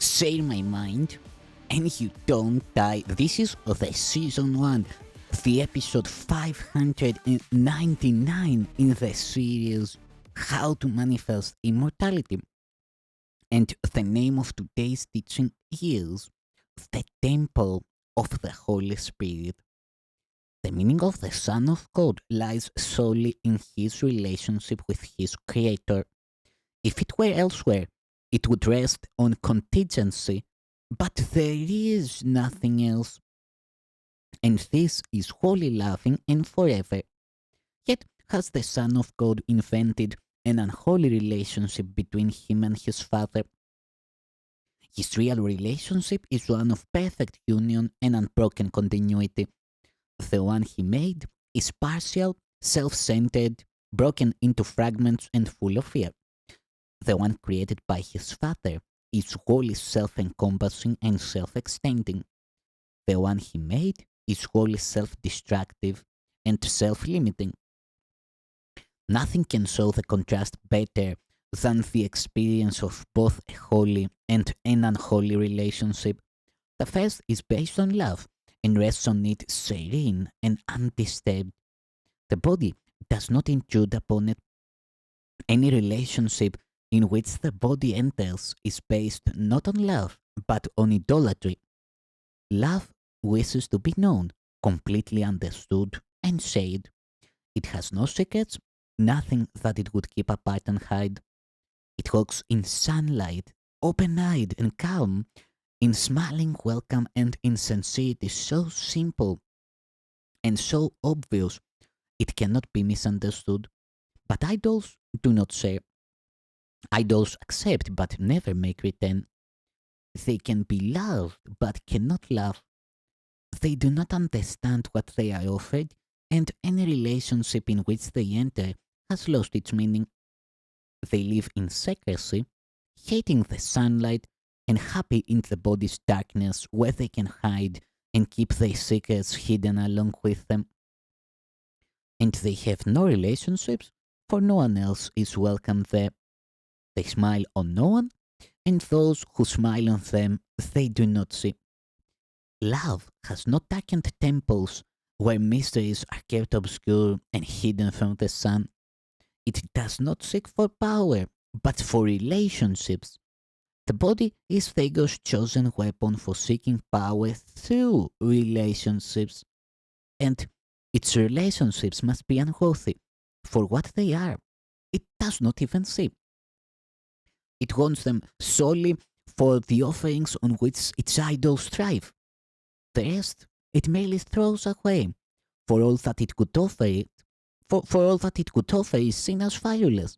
Share my mind, and you don't die. This is the season 1, the episode 599 in the series How to Manifest Immortality. And the name of today's teaching is The Temple of the Holy Spirit. The meaning of the Son of God lies solely in his relationship with his Creator. If it were elsewhere, it would rest on contingency, but there is nothing else. And this is wholly loving and forever. Yet has the Son of God invented an unholy relationship between him and his Father. His real relationship is one of perfect union and unbroken continuity. The one he made is partial, self-centered, broken into fragments and full of fear. The one created by his Father is wholly self-encompassing and self-extending. The one he made is wholly self-destructive and self-limiting. Nothing can show the contrast better than the experience of both a holy and an unholy relationship. The first is based on love and rests on it serene and undisturbed. The body does not intrude upon it. Any relationship in which the body enters is based not on love but on idolatry. Love wishes to be known, completely understood, and shared. It has no secrets, nothing that it would keep apart and hide. It walks in sunlight, open-eyed and calm, in smiling welcome and in sincerity so simple and so obvious it cannot be misunderstood. But idols do not share. Idols accept but never make return. They can be loved but cannot love. They do not understand what they are offered, and any relationship in which they enter has lost its meaning. They live in secrecy, hating the sunlight and happy in the body's darkness where they can hide and keep their secrets hidden along with them. And they have no relationships, for no one else is welcome there. They smile on no one, and those who smile on them they do not see. Love has no darkened temples where mysteries are kept obscure and hidden from the sun. It does not seek for power, but for relationships. The body is the ego's chosen weapon for seeking power through relationships. And its relationships must be unworthy for what they are. It does not even see. It wants them solely for the offerings on which its idols thrive. The rest it merely throws away, for all that it could offer it. For all that it could offer is seen as valueless.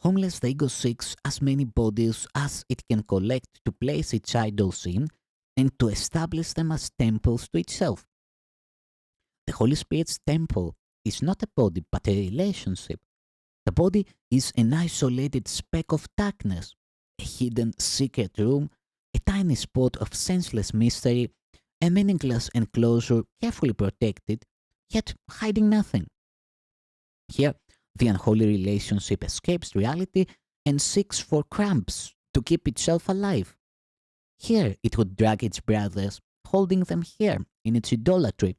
Homeless, the ego seeks as many bodies as it can collect to place its idols in and to establish them as temples to itself. The Holy Spirit's temple is not a body but a relationship. The body is an isolated speck of darkness, a hidden secret room, a tiny spot of senseless mystery, a meaningless enclosure carefully protected, yet hiding nothing. Here, the unholy relationship escapes reality and seeks for crumbs to keep itself alive. Here, it would drag its brothers, holding them here in its idolatry.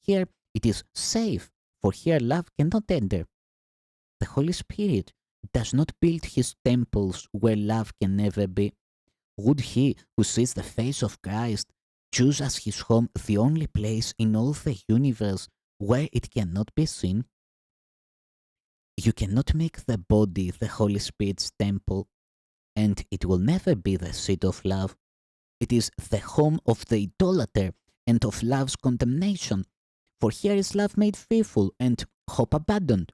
Here, it is safe, for here love cannot enter. The Holy Spirit does not build his temples where love can never be. Would he who sees the face of Christ choose as his home the only place in all the universe where it cannot be seen? You cannot make the body the Holy Spirit's temple, and it will never be the seat of love. It is the home of the idolater and of love's condemnation, for here is love made fearful and hope abandoned.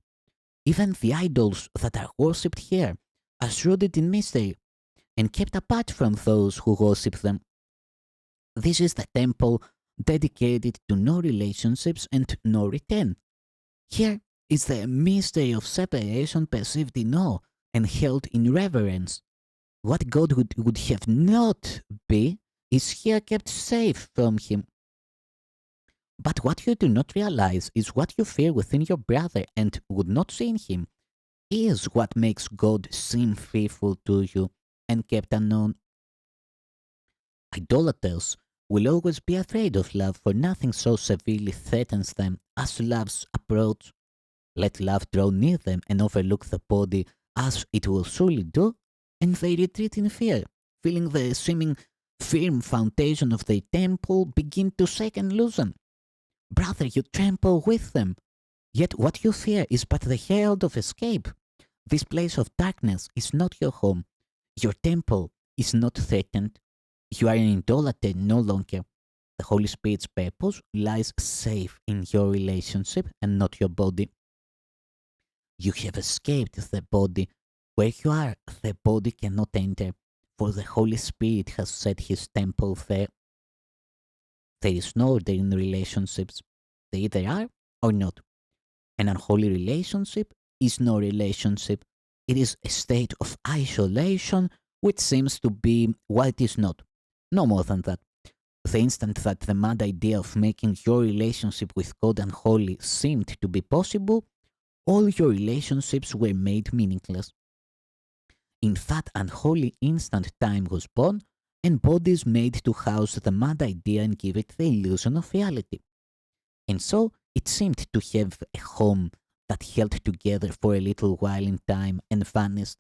Even the idols that are worshipped here are rooted in mystery and kept apart from those who worship them. This is the temple dedicated to no relationships and no return. Here is the mystery of separation perceived in awe and held in reverence. What God would have not be is here kept safe from him. But what you do not realize is what you fear within your brother and would not see in him is what makes God seem faithful to you and kept unknown. Idolaters will always be afraid of love, for nothing so severely threatens them as love's approach. Let love draw near them and overlook the body, as it will surely do, and they retreat in fear, feeling the seeming firm foundation of their temple begin to shake and loosen. Brother, you tremble with them. Yet what you fear is but the herald of escape. This place of darkness is not your home. Your temple is not threatened. You are an idolater no longer. The Holy Spirit's purpose lies safe in your relationship and not your body. You have escaped the body. Where you are, the body cannot enter, for the Holy Spirit has set his temple there. There is no order in relationships. They either are or not. An unholy relationship is no relationship. It is a state of isolation which seems to be what it is not. No more than that. The instant that the mad idea of making your relationship with God unholy seemed to be possible, all your relationships were made meaningless. In that unholy instant, time was born, and bodies made to house the mad idea and give it the illusion of reality. And so it seemed to have a home that held together for a little while in time and vanished.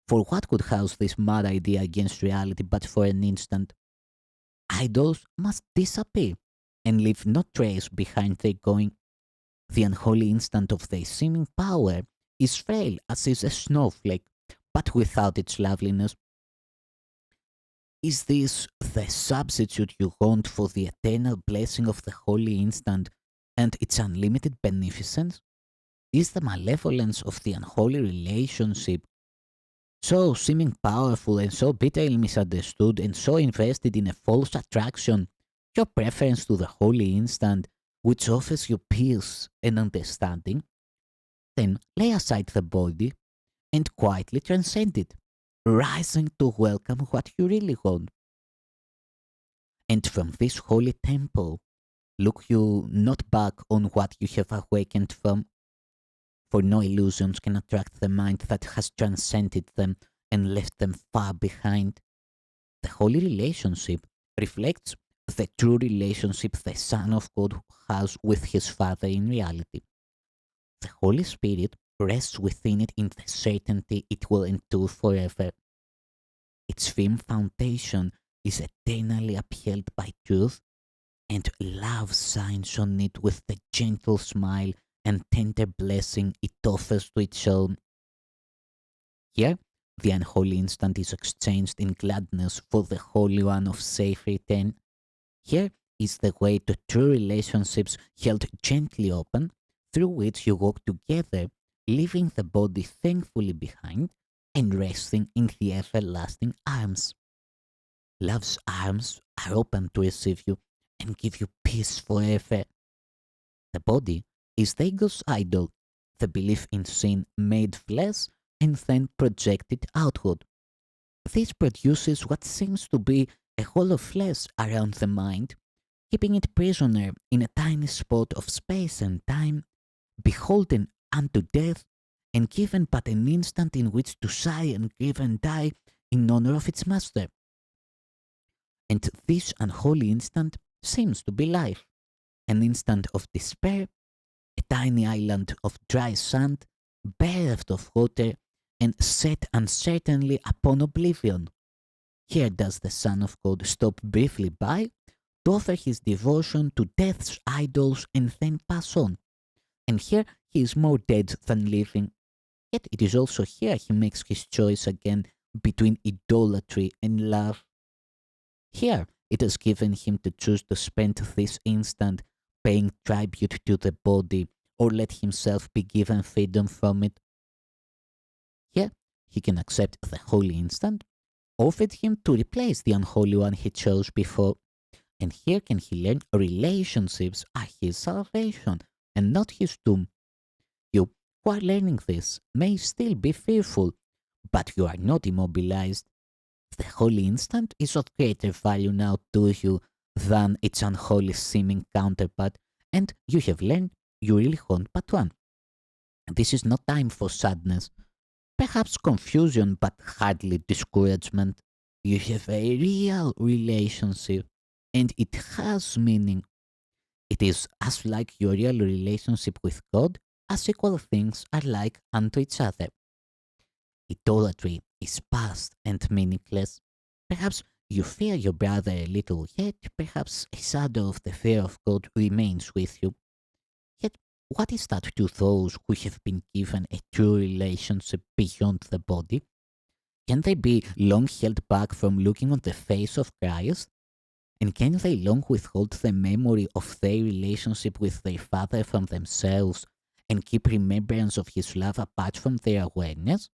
For what could house this mad idea against reality but for an instant? Idols must disappear and leave no trace behind their going. The unholy instant of their seeming power is frail as is a snowflake, but without its loveliness. Is this the substitute you want for the eternal blessing of the holy instant and its unlimited beneficence? Is the malevolence of the unholy relationship so seeming powerful and so bitterly misunderstood and so invested in a false attraction your preference to the holy instant, which offers you peace and understanding? Then lay aside the body and quietly transcend it, rising to welcome what you really want. And from this holy temple, look you not back on what you have awakened from, for no illusions can attract the mind that has transcended them and left them far behind. The holy relationship reflects the true relationship the Son of God has with his Father in reality. The Holy Spirit rests within it in the certainty it will endure forever. Its firm foundation is eternally upheld by truth, and love shines on it with the gentle smile and tender blessing it offers to its own. Here, the unholy instant is exchanged in gladness for the holy one of safe return. Here is the way to true relationships held gently open, through which you walk together, leaving the body thankfully behind and resting in the everlasting arms. Love's arms are open to receive you and give you peace forever. The body is the ego's idol, the belief in sin made flesh and then projected outward. This produces what seems to be a hollow flesh around the mind, keeping it prisoner in a tiny spot of space and time, beholden unto death, and given but an instant in which to sigh and grieve and die in honor of its master. And this unholy instant seems to be life, an instant of despair, a tiny island of dry sand, bereft of water, and set uncertainly upon oblivion. Here does the Son of God stop briefly by to offer his devotion to death's idols and then pass on. And here he is more dead than living. Yet it is also here he makes his choice again between idolatry and love. Here it is given him to choose to spend this instant paying tribute to the body or let himself be given freedom from it. Here he can accept the holy instant, offered him to replace the unholy one he chose before. And here can he learn relationships are his salvation and not his doom. You who are learning this may still be fearful, but you are not immobilized. The holy instant is of greater value now to you than its unholy seeming counterpart, and you have learned you really want but one. This is not time for sadness, perhaps confusion, but hardly discouragement. You have a real relationship, and it has meaning. It is as like your real relationship with God as equal things are like unto each other. Idolatry is past and meaningless. Perhaps you fear your brother a little, yet perhaps a shadow of the fear of God remains with you. Yet, what is that to those who have been given a true relationship beyond the body? Can they be long held back from looking on the face of Christ? And can they long withhold the memory of their relationship with their Father from themselves and keep remembrance of His love apart from their awareness?